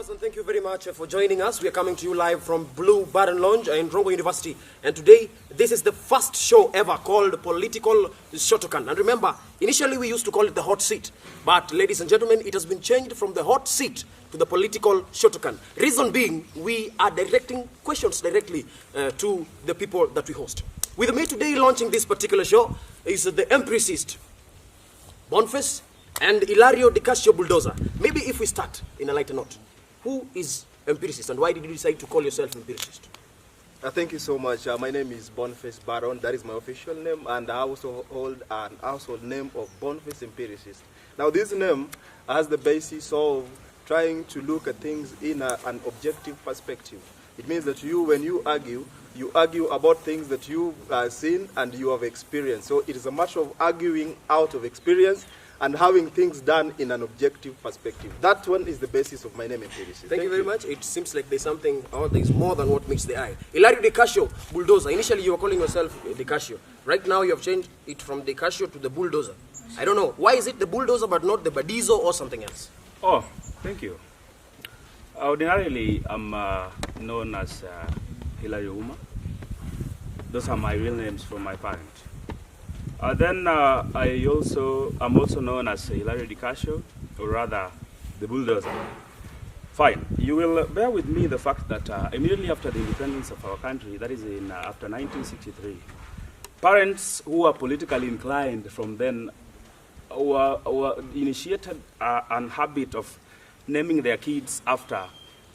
viewers, and thank you very much for joining us. We are coming to you live from Blue Baron Lounge in Rongo University. And today, this is the first show ever called Political Shotokan. And remember, initially we used to call it the hot seat. But ladies and gentlemen, it has been changed from the hot seat to the Political Shotokan. Reason being, we are directing questions directly to the people that we host. With me today launching this particular show is the empiricist, Boniface, and Ilario Di Cascio Bulldozer. Maybe if we start in a lighter note, who is empiricist and why did you decide to call yourself empiricist? Thank you so much. My name is Boniface Baron. That is my official name, and I also hold an household name of Boniface Empiricist. Now, this name has the basis of trying to look at things in an objective perspective. It means that when you argue about things that you've seen and you have experienced. So it is a matter of arguing out of experience and having things done in an objective perspective. That one is the basis of my name, empiricist. Thank you very much. It seems like there's something, or there's more than what meets the eye. Ilario Di Cascio Bulldozer. Initially, you were calling yourself Di Cascio. Right now, you have changed it from Di Cascio to the Bulldozer. I don't know. Why is it the Bulldozer but not the Badizo or something else? Oh, thank you. Ordinarily, I'm known as Hilario Uma. Those are my real names from my parents. Then I'm also known as Ilario Di Cascio, or rather, the Bulldozer. Fine. You will bear with me the fact that immediately after the independence of our country, that is after 1963, parents who were politically inclined from then were initiated an habit of naming their kids after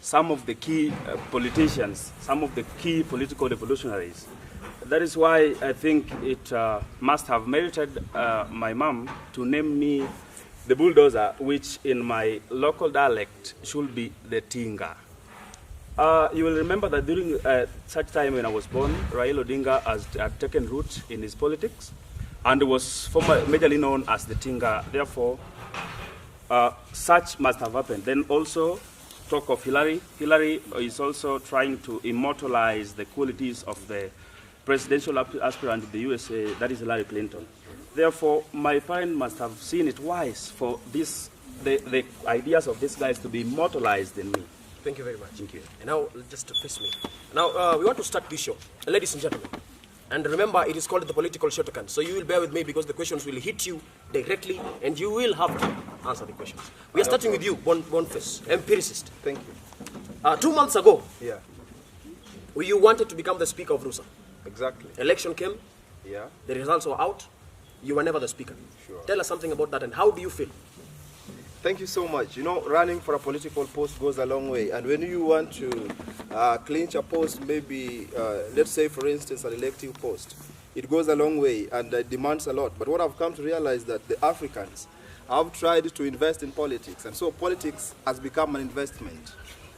some of the key politicians, some of the key political revolutionaries. That is why I think it must have merited my mom to name me the Bulldozer, which in my local dialect should be the Tinga. You will remember that during such time when I was born, Raila Odinga had taken root in his politics and was majorly known as the Tinga. Therefore, such must have happened. Then also, talk of Hillary. Hillary is also trying to immortalize the qualities of the presidential aspirant in the USA, that is Hillary Clinton. Therefore, my parents must have seen it wise for the ideas of these guys to be immortalized in me. Thank you very much. Thank you. And now, just to face me. Now, we want to start this show. Ladies and gentlemen, and remember, it is called the Political Shotokan. So you will bear with me because the questions will hit you directly and you will have to answer the questions. We are starting with you, Boniface, empiricist. Thank you. 2 months ago, Yeah, you wanted to become the Speaker of Rusa. exactly. Election came, Yeah. the results were out, you were never the Speaker. Sure. Tell us something about that and how do you feel? Thank you so much. You know, running for a political post goes a long way. And when you want to clinch a post, maybe, let's say, for instance, an elective post, it goes a long way and demands a lot. But what I've come to realize that the Africans have tried to invest in politics. And so politics has become an investment.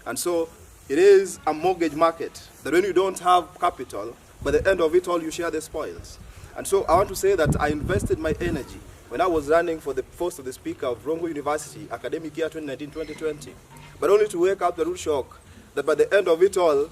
And so it is a mortgage market that when you don't have capital, by the end of it all, you share the spoils. And so I want to say that I invested my energy when I was running for the post of the Speaker of Rongo University, academic year 2019-2020, but only to wake up the rude shock that by the end of it all,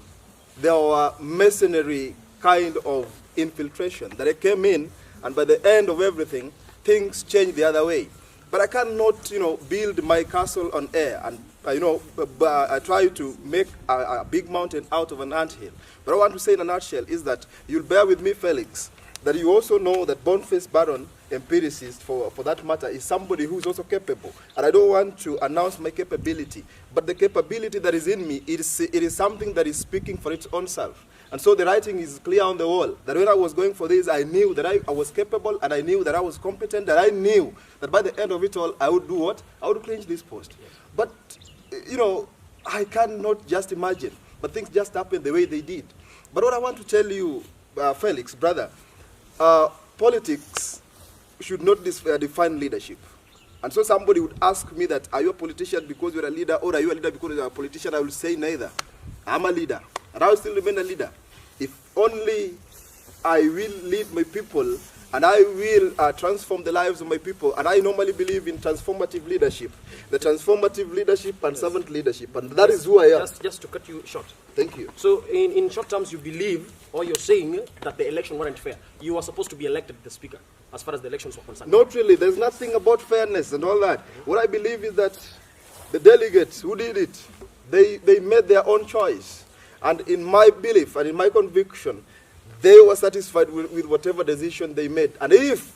there were mercenary kind of infiltration that I came in, and by the end of everything, things changed the other way. But I cannot, build my castle on air, and I try to make a big mountain out of an anthill. But I want to say in a nutshell is that you'll bear with me, Felix, that you also know that Boniface Baron, empiricist for that matter, is somebody who is also capable. And I don't want to announce my capability, but the capability that is in me, it is something that is speaking for its own self. And so the writing is clear on the wall, that when I was going for this, I knew that I was capable, and I knew that I was competent, and I knew that by the end of it all, I would do what? I would clinch this post. Yes. But, I cannot just imagine, but things just happened the way they did. But what I want to tell you, Felix, brother, politics should not define leadership. And so somebody would ask me that, are you a politician because you're a leader, or are you a leader because you're a politician? I will say neither. I'm a leader, and I will still remain a leader. If only I will lead my people, and I will transform the lives of my people. And I normally believe in transformative leadership, the transformative leadership and servant leadership, and that is who I am. Just to cut you short. Thank you. So in short terms, you believe, or you're saying that the election weren't fair. You were supposed to be elected the Speaker, as far as the elections were concerned. Not really. There's nothing about fairness and all that. What I believe is that the delegates who did it They made their own choice. And in my belief and in my conviction, they were satisfied with whatever decision they made. And if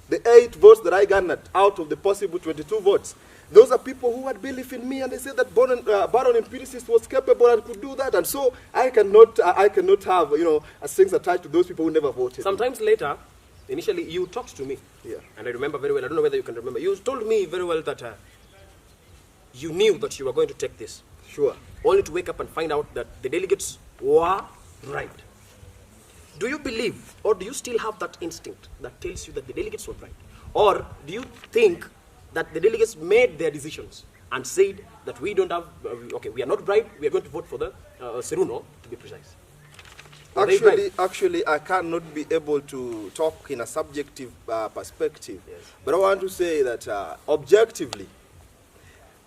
the 8 votes that I garnered out of the possible 22 votes, those are people who had belief in me, and they said that Baron empiricist was capable and could do that. And so I cannot have, strings attached to those people who never voted. Sometimes later, initially, you talked to me. Yeah. And I remember very well. I don't know whether you can remember. You told me very well that you knew that you were going to take this. Sure. Only to wake up and find out that the delegates were right. Do you believe, or do you still have that instinct that tells you that the delegates were right? Or do you think that the delegates made their decisions and said that we don't have, we are not right, we are going to vote for the Seruno, to be precise? Actually, I cannot be able to talk in a subjective perspective. Yes. But I want to say that objectively,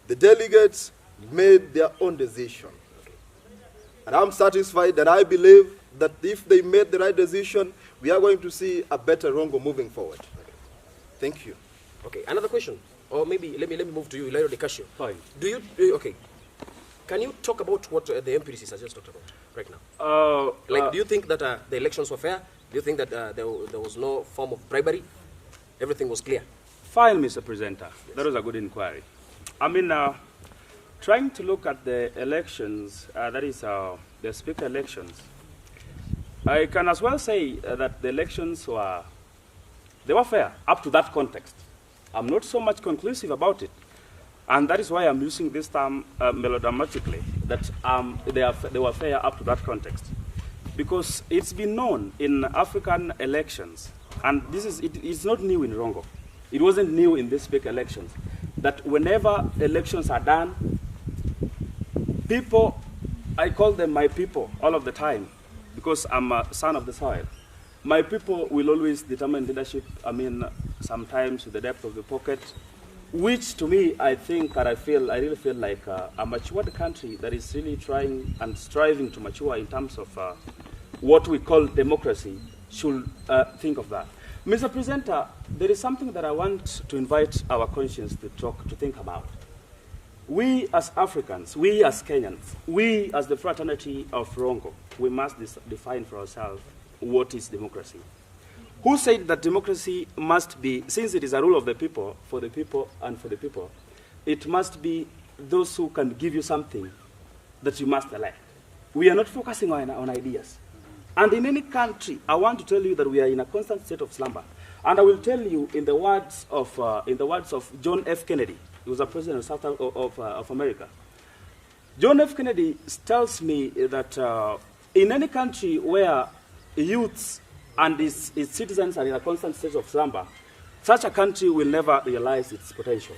the delegates made their own decision. Okay. And I'm satisfied that I believe that if they made the right decision, we are going to see a better Rongo moving forward. Okay. Thank you. Okay, another question. Or maybe let me move to you, Ilairo de Casio. Fine. Can you talk about what the MPDCs has just talked about right now? Do you think that the elections were fair? Do you think that there was no form of bribery? Everything was clear? Fine, Mr. Presenter. Yes. That was a good inquiry. I mean, trying to look at the elections, that is the speaker elections, I can as well say that the elections were fair up to that context. I'm not so much conclusive about it. And that is why I'm using this term melodramatically, that they were fair up to that context. Because it's been known in African elections, and it's not new in Rongo. It wasn't new in these big elections, that whenever elections are done, people, I call them my people all of the time, because I'm a son of the soil. My people will always determine leadership, sometimes with the depth of the pocket, which to me, I think, and I really feel like a matured country that is really trying and striving to mature in terms of what we call democracy should think of that. Mr. Presenter, there is something that I want to invite our conscience to think about. We as Africans, we as Kenyans, we as the fraternity of Rongo, we must define for ourselves what is democracy. Who said that democracy must be, since it is a rule of the people, for the people and for the people, it must be those who can give you something that you must elect. We are not focusing on ideas. And in any country, I want to tell you that we are in a constant state of slumber. And I will tell you in the words of John F. Kennedy. He was a president of America. John F. Kennedy tells me that in any country where youths and its citizens are in a constant state of slumber, such a country will never realize its potential.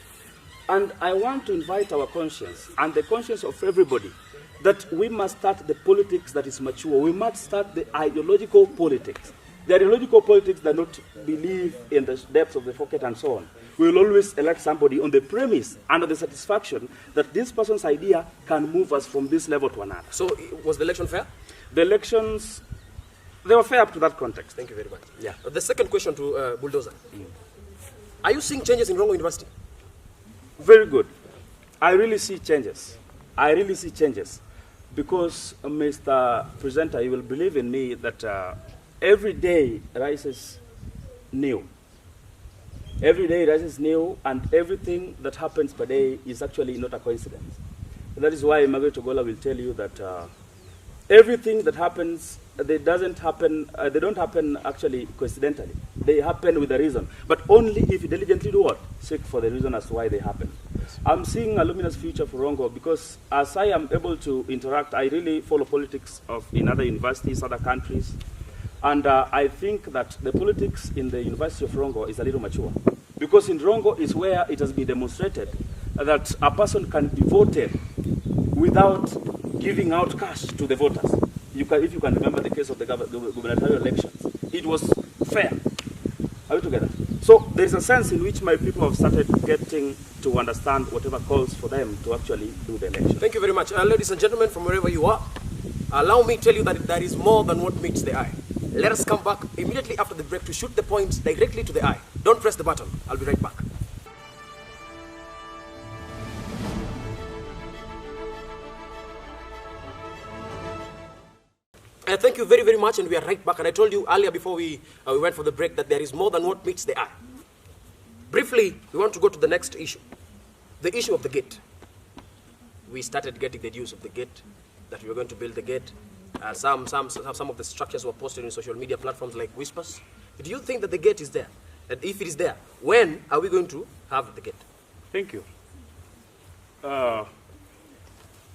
And I want to invite our conscience and the conscience of everybody that we must start the politics that is mature. We must start the ideological politics. The ideological politics that not believe in the depths of the pocket and so on. We will always elect somebody on the premise and on the satisfaction that this person's idea can move us from this level to another. So was the election fair? The elections, they were fair up to that context. Thank you very much. Yeah. The second question to Bulldozer. Are you seeing changes in Rongo University? Very good. I really see changes. I really see changes. Because, Mr. Presenter, you will believe in me that every day rises new. Every day rises new, and everything that happens per day is actually not a coincidence. That is why Margaret Ogola will tell you that everything that happens, they don't happen actually coincidentally. They happen with a reason, but only if you diligently do what? Seek for the reason as to why they happen. Yes. I'm seeing a luminous future for Rongo because as I am able to interact, I really follow politics in other universities, other countries, and I think that the politics in the University of Rongo is a little mature. Because in Rongo is where it has been demonstrated that a person can be voted without giving out cash to the voters. If you can remember the case of the gubernatorial elections, it was fair. Are we together? So there is a sense in which my people have started getting to understand whatever calls for them to actually do the election. Thank you very much. Ladies and gentlemen, from wherever you are, allow me to tell you that there is more than what meets the eye. Let us come back immediately after the break to shoot the points directly to the eye. Don't press the button. I'll be right back. Thank you very, very much, and we are right back. And I told you earlier before we went for the break that there is more than what meets the eye. Briefly, we want to go to the next issue, the issue of the gate. We started getting the news of the gate, that we were going to build the gate. Some of the structures were posted in social media platforms like Whispers. Do you think that the gate is there? And if it is there, when are we going to have the gate? Thank you.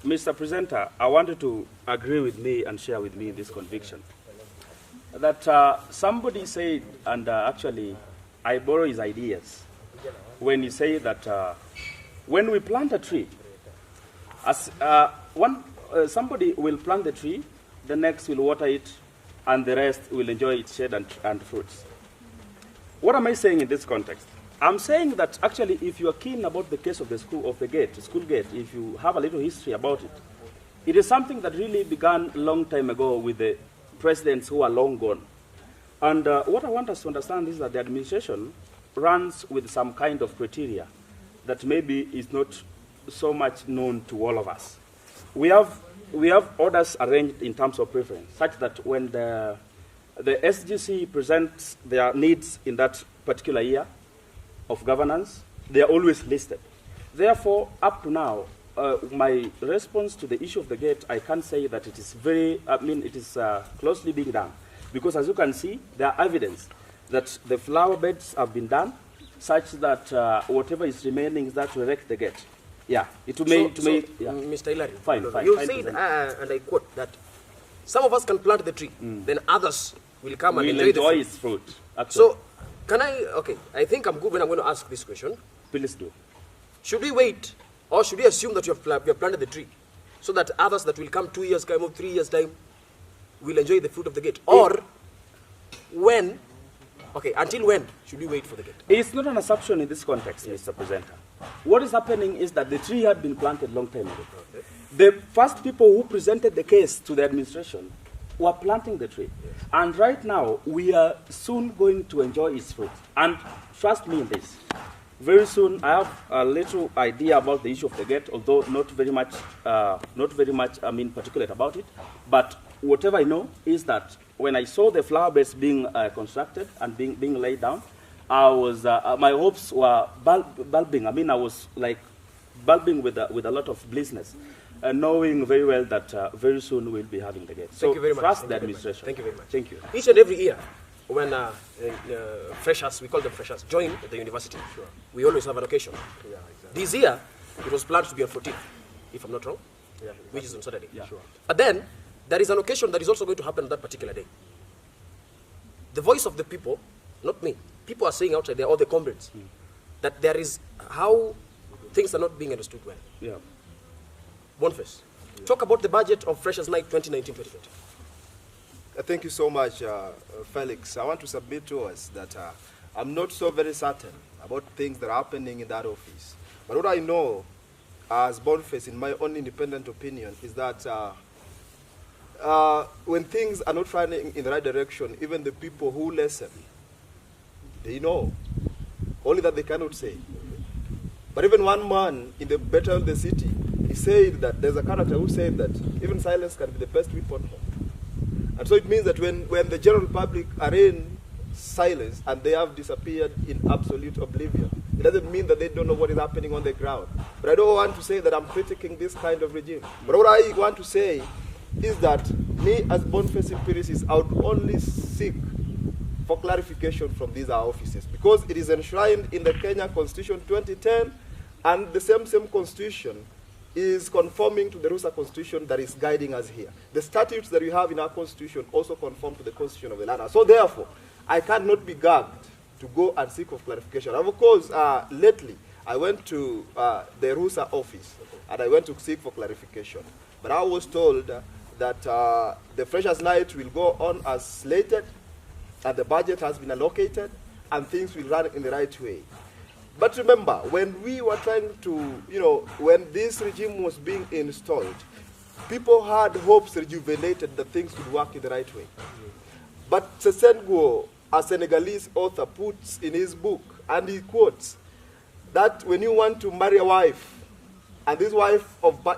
Mr. Presenter, I wanted to agree with me and share with me this conviction that somebody said, and actually I borrow his ideas, when he said that when we plant a tree, somebody will plant the tree, the next will water it, and the rest will enjoy its shade and fruits. What am I saying in this context? I'm saying that actually, if you are keen about the case of the school gate, if you have a little history about it, it is something that really began a long time ago with the presidents who are long gone. And what I want us to understand is that the administration runs with some kind of criteria that maybe is not so much known to all of us. We have orders arranged in terms of preference, such that when the SGC presents their needs in that particular year of governance, they are always listed. Therefore, up to now, my response to the issue of the gate, I can say that it is closely being done. Because as you can see, there are evidence that the flower beds have been done, such that whatever is remaining is that to erect the gate. Yeah, it may. Yeah. Mr. Hilary, fine. You said, and I quote, that some of us can plant the tree, then others will come and enjoy its fruit. Actually. So, can I, okay, I think I'm good when I'm going to ask this question. Please do. Should we wait, or should we assume that you have planted the tree, so that others that will come 2 years time or 3 years time will enjoy the fruit of the gate? Or, when, okay, until when should we wait for the gate? It's not an assumption in this context, Mr. Presenter. What is happening is that the tree had been planted long time ago. Okay. The first people who presented the case to the administration were planting the tree. Yes. And right now, we are soon going to enjoy its fruit. And trust me in this. Very soon, I have a little idea about the issue of the gate, although not very much particulate about it. But whatever I know is that when I saw the flower beds being constructed and being laid down, I was my hopes were bulbing. I mean, I was like bulbing with a lot of blissness, knowing very well that very soon we'll be having the gate. So thank you very much. Trust the administration. Thank you very much. Thank you. Each and every year, when freshers, we call them freshers, join the university, we always have an occasion. Yeah, exactly. This year, it was planned to be on 14th, if I'm not wrong, which is on Saturday. Yeah. Sure. But then, there is an occasion that is also going to happen on that particular day. The voice of the people, not me, people are saying outside there, all the comrades, that there is how things are not being understood well. Yeah. Boniface, talk about the budget of Freshers' Night 2019-2020. Thank you so much, Felix. I want to submit to us that I'm not so very certain about things that are happening in that office. But what I know as Boniface, in my own independent opinion, is that when things are not running in the right direction, even the people who listen, they know. Only that they cannot say. But even one man in the Better of the City, he said that there's a character who said that even silence can be the best weapon. And so it means that when the general public are in silence and they have disappeared in absolute oblivion, it doesn't mean that they don't know what is happening on the ground. But I don't want to say that I'm critiquing this kind of regime. But what I want to say is that me as Boniface Empiricist, I would only seek for clarification from these offices, because it is enshrined in the Kenya Constitution 2010, and the same Constitution is conforming to the Rusa Constitution that is guiding us here. The statutes that we have in our Constitution also conform to the Constitution of the land. So therefore, I cannot be gagged to go and seek for clarification. And of course, lately, I went to the Rusa office, and I went to seek for clarification. But I was told that the Freshers' Night will go on as slated, and the budget has been allocated, and things will run in the right way. But remember, when we were trying to, when this regime was being installed, people had hopes rejuvenated that things would work in the right way. But Sesengo, a Senegalese author, puts in his book, and he quotes, that when you want to marry a wife, and this wife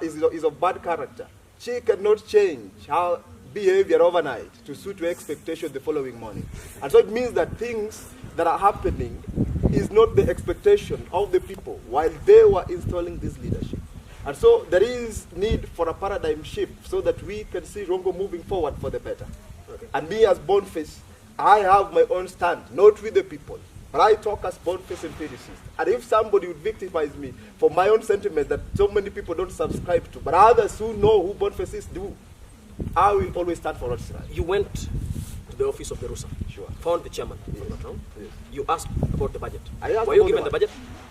is of bad character, she cannot change her behavior overnight to suit your expectation the following morning. And so it means that things that are happening is not the expectation of the people while they were installing this leadership. And so there is need for a paradigm shift so that we can see Rongo moving forward for the better. Okay. And me as Boniface, I have my own stand, not with the people. But I talk as Boniface and empiricist. And if somebody would victimize me for my own sentiment that so many people don't subscribe to, but others who know who Boniface is do, I will always stand for what's right. You went to the office of the RUSA. Sure. Found the chairman. Yes. Yes. You asked about the budget. Were you given the budget?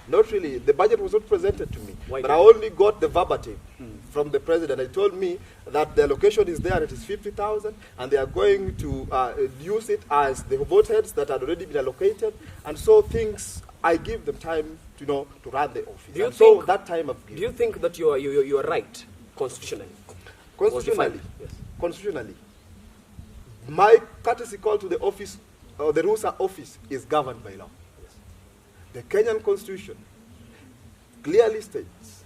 Not really. The budget was not presented to me. Why but I only got the verbatim from the president. He told me that the allocation is there, it is 50,000, and they are going to use it as the vote heads that had already been allocated. And so things, I give them time to run the office. So that time I've given. Do you think that you are right constitutionally? Constitutionally, yes. Constitutionally, my courtesy call to the office, or the RUSA office, is governed by law. Yes. The Kenyan Constitution clearly states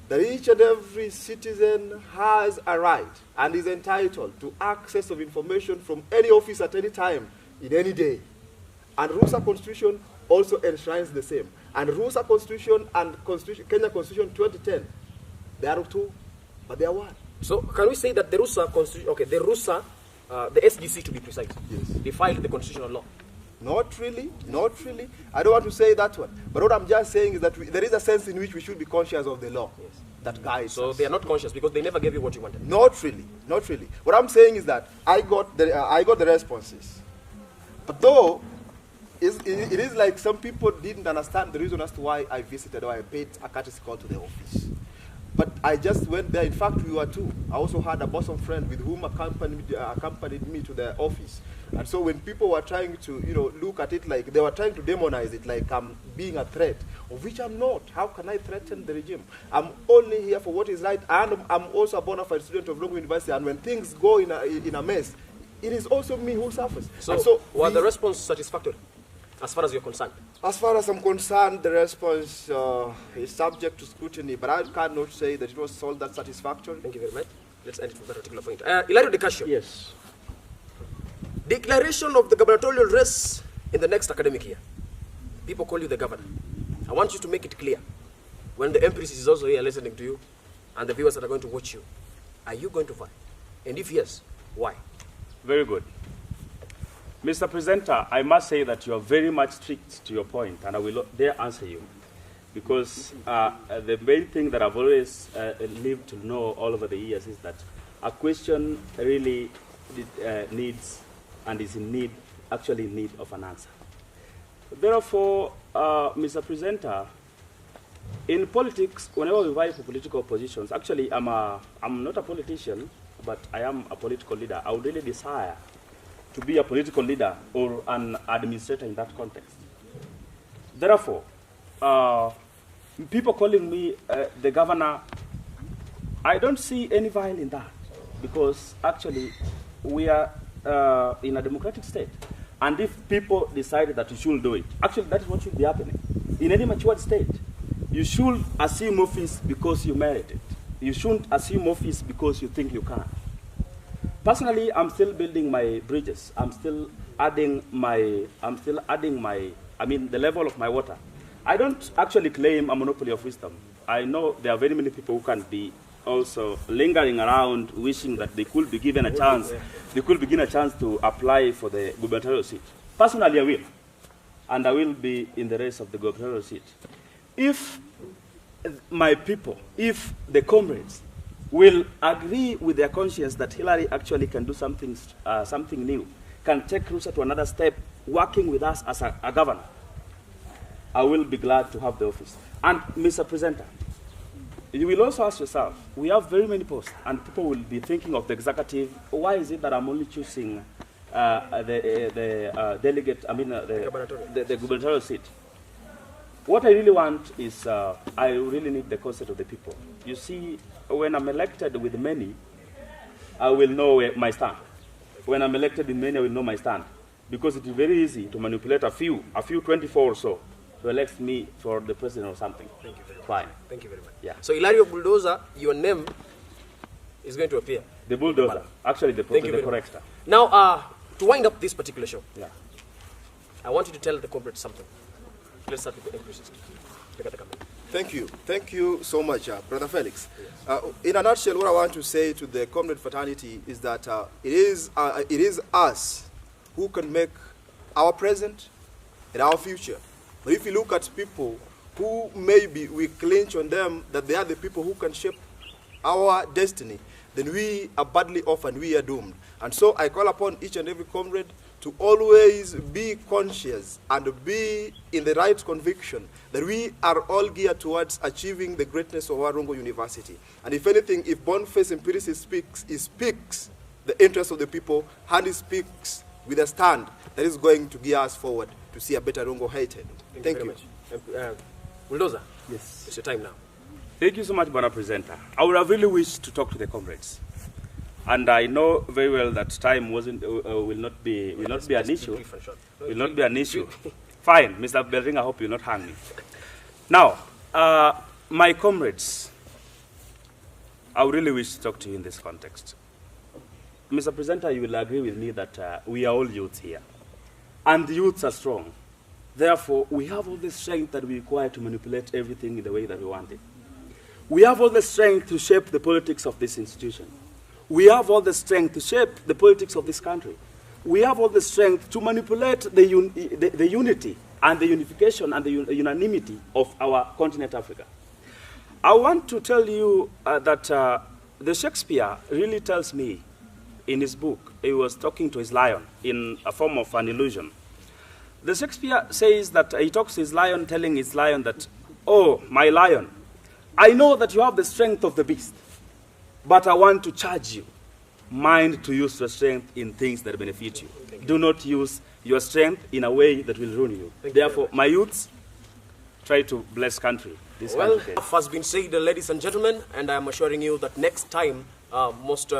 that each and every citizen has a right and is entitled to access of information from any office at any time, in any day. And RUSA Constitution also enshrines the same. And RUSA Constitution and Kenya Constitution 2010, they are two, but they are one. So can we say that the RUSA Constitution, okay, the RUSA, the SGC to be precise, yes, defied the constitutional law? Not really, not really. I don't want to say that one. But what I'm just saying is that there is a sense in which we should be conscious of the law that guides So us. they are not conscious because they never gave you what you wanted? Not really, not really. What I'm saying is that I got the responses. But though, it is like some people didn't understand the reason as to why I visited or I paid a courtesy call to the office. But I just went there. In fact, we were two. I also had a bosom friend with whom accompanied me to the office. And so when people were trying to, look at it like, they were trying to demonize it like I'm being a threat, of which I'm not. How can I threaten the regime? I'm only here for what is right, and I'm also a bona fide student of Rongo University, and when things go in a mess, it is also me who suffers. So was the response satisfactory, as far as you're concerned? As far as I'm concerned, the response is subject to scrutiny, but I cannot say that it was all that satisfactory. Thank you very much. Let's end it from that particular point. Ilario Decasio. Yes. Declaration of the gubernatorial race in the next academic year. People call you the governor. I want you to make it clear. When the empress is also here listening to you, and the viewers that are going to watch you, are you going to vie? And if yes, why? Very good. Mr. Presenter, I must say that you are very much strict to your point, and I will dare answer you. Because the main thing that I've always lived to know all over the years is that a question really needs and is in need, actually in need of an answer. Therefore, Mr. Presenter, in politics, whenever we vie for political positions, actually I'm not a politician, but I am a political leader. I would really desire to be a political leader or an administrator in that context. Therefore, people calling me the governor, I don't see any vile in that, because actually we are in a democratic state. And if people decide that you should do it, actually that is what should be happening. In any matured state, you should assume office because you merit it. You shouldn't assume office because you think you can. Personally, I'm still building my bridges. I'm still adding the level of my water. I don't actually claim a monopoly of wisdom. I know there are very many people who can be also lingering around, wishing that they could be given a chance. They could be given a chance to apply for the gubernatorial seat. Personally, I will. And I will be in the race of the gubernatorial seat. If my people, if the comrades, will agree with their conscience that Hillary actually can do something new, can take RUSA to another step, working with us as a governor, I will be glad to have the office. And Mr. Presenter, you will also ask yourself, we have very many posts, and people will be thinking of the executive, why is it that I'm only choosing the gubernatorial seat? What I really want is, I really need the consent of the people. You see, when I'm elected with many, I will know my stand. When I'm elected with many, I will know my stand. Because it is very easy to manipulate a few 24 or so, to elect me for the president or something. Thank you very much. Fine. Thank you very much. Yeah. So Ilario Bulldozer, your name is going to appear. The bulldozer. Actually, the corrector. Now, to wind up this particular show, Yeah. I want you to tell the comrades something. Let's start with the empiricist. Look at the camera. Thank you. Thank you so much, Brother Felix. In a nutshell, what I want to say to the comrade fraternity is that it is us who can make our present and our future. But if you look at people who maybe we clinch on them that they are the people who can shape our destiny, then we are badly off and we are doomed. And so I call upon each and every comrade to always be conscious and be in the right conviction that we are all geared towards achieving the greatness of our Rongo University. And if anything, if Boniface empiricist speaks, he speaks the interest of the people, and he speaks with a stand that is going to gear us forward to see a better Rongo heightened. Thank you. Very much. Bulldozer, Yes. it's your time now. Thank you so much, Bwana Presenter. I would have really wished to talk to the comrades. And I know very well that time will not be an issue. Will not be an issue. Fine, Mr. Belding, I hope you'll not hang me. Now, my comrades, I would really wish to talk to you in this context. Mr. Presenter, you will agree with me that we are all youths here. And the youths are strong. Therefore, we have all the strength that we require to manipulate everything in the way that we want it. We have all the strength to shape the politics of this institution. We have all the strength to shape the politics of this country. We have all the strength to manipulate the unity and the unification and the unanimity of our continent Africa. I want to tell you that the Shakespeare really tells me in his book, he was talking to his lion in a form of an illusion. The Shakespeare says that he talks to his lion, telling his lion that, "Oh, my lion, I know that you have the strength of the beast, but I want to charge you. Mind to use your strength in things that benefit you. Do not use your strength in a way that will ruin you." Therefore, my youths, try to bless country. This Well, country. enough has been said, ladies and gentlemen, and I am assuring you that next time, most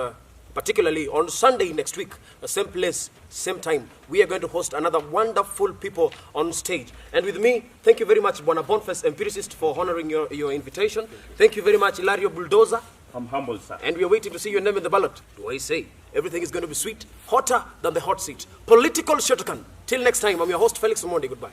particularly on Sunday next week, same place, same time, we are going to host another wonderful people on stage. And with me, thank you very much, Bwana Boniface empiricist, for honoring your invitation. Thank you very much, Ilario Bulldozer. I'm humbled, sir. And we are waiting to see your name in the ballot. Do I say? Everything is going to be sweet, hotter than the hot seat. Political Shotokan. Till next time, I'm your host, Felix Omondi. Goodbye.